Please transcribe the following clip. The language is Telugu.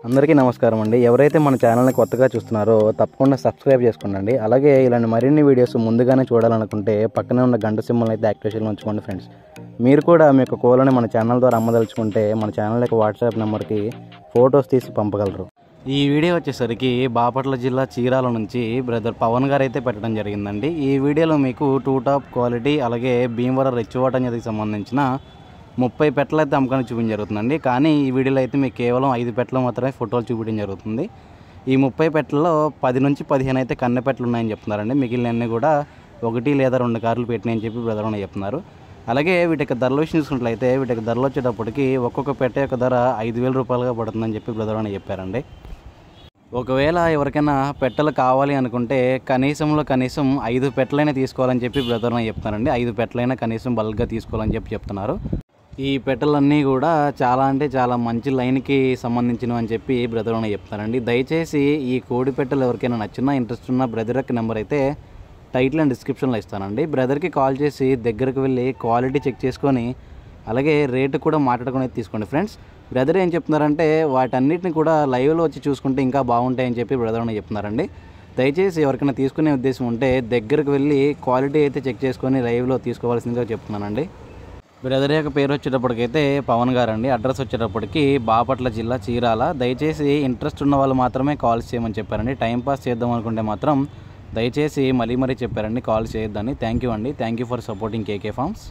అందరికీ నమస్కారం అండి. ఎవరైతే మన ఛానల్ని కొత్తగా చూస్తున్నారో తప్పకుండా సబ్స్క్రైబ్ చేసుకోండి. అలాగే ఇలాంటి మరిన్ని వీడియోస్ ముందుగానే చూడాలనుకుంటే పక్కనే ఉన్న గంట సింబల్ని అయితే యాక్టివేషన్లో ఉంచుకోండి ఫ్రెండ్స్. మీరు కూడా మీ యొక్క కోళ్ళని మన ఛానల్ ద్వారా అమ్మదలుచుకుంటే మన ఛానల్ యొక్క వాట్సాప్ నెంబర్కి ఫొటోస్ తీసి పంపగలరు. ఈ వీడియో వచ్చేసరికి బాపట్ల జిల్లా చీరాల నుంచి బ్రదర్ పవన్ గారు అయితే పెట్టడం జరిగిందండి. ఈ వీడియోలో మీకు టూ టాప్ క్వాలిటీ అలాగే భీమవరం రెచ్చివాట అనేది సంబంధించిన 30 పెట్టలు అయితే అమ్మకానికి చూపించడం జరుగుతుందండి. కానీ ఈ వీడియోలో అయితే మీకు కేవలం 5 పెట్టలు మాత్రమే ఫోటోలు చూపించడం జరుగుతుంది. ఈ 30 పెట్టలలో 10 నుంచి 15 అయితే కన్నె పెట్టలు ఉన్నాయని చెప్తున్నారండి. మిగిలినన్నీ కూడా 1 లేదా 2 కార్లు పెట్టినాయని చెప్పి బ్రదర్ అని చెప్తున్నారు. అలాగే వీటికి ధరల విషయం చూసుకున్నట్లయితే వీటికి ధరలు వచ్చేటప్పటికి ఒక్కొక్క పెట్ట యొక్క ధర 5,000 రూపాయలుగా పడుతుందని చెప్పి బ్రదర్ అని చెప్పారండి. ఒకవేళ ఎవరికైనా పెట్టలు కావాలి అనుకుంటే కనీసం 5 పెట్టలైనా తీసుకోవాలని చెప్పి బ్రదర్ అని చెప్తున్నారండి. 5 పెట్టలైనా కనీసం బల్క్గా తీసుకోవాలని చెప్పి చెప్తున్నారు. ఈ పెట్టలన్నీ కూడా చాలా మంచి లైన్కి సంబంధించినవి అని చెప్పి బ్రదర్ అని చెప్తారండి. దయచేసి ఈ కోడి పెట్టలు ఎవరికైనా నచ్చినా ఇంట్రెస్ట్ ఉన్న బ్రదర్ యొక్క నెంబర్ అయితే టైటిల్ అండ్ డిస్క్రిప్షన్లో ఇస్తానండి. బ్రదర్కి కాల్ చేసి దగ్గరకు వెళ్ళి క్వాలిటీ చెక్ చేసుకొని అలాగే రేటు కూడా మాట్లాడుకుని తీసుకోండి ఫ్రెండ్స్. బ్రదర్ ఏం చెప్తున్నారంటే వాటన్నిటిని కూడా లైవ్లో వచ్చి చూసుకుంటే ఇంకా బాగుంటాయని చెప్పి బ్రదర్ అని చెప్తున్నారండి. దయచేసి ఎవరికైనా తీసుకునే ఉద్దేశం ఉంటే దగ్గరకు వెళ్ళి క్వాలిటీ అయితే చెక్ చేసుకొని లైవ్లో తీసుకోవాల్సిందిగా చెప్తున్నానండి. బ్రదర్ యొక్క పేరు వచ్చేటప్పటికైతే పవన్ గారు అండి. అడ్రస్ వచ్చేటప్పటికి బాపట్ల జిల్లా చీరాల. దయచేసి ఇంట్రెస్ట్ ఉన్న వాళ్ళు మాత్రమే కాల్స్ చేయమని చెప్పారండి. టైంపాస్ చేద్దాం అనుకుంటే మాత్రం దయచేసి మరీ చెప్పారండి కాల్ చేయొద్దని. థ్యాంక్ యూ అండి. Thank you for supporting KK forms.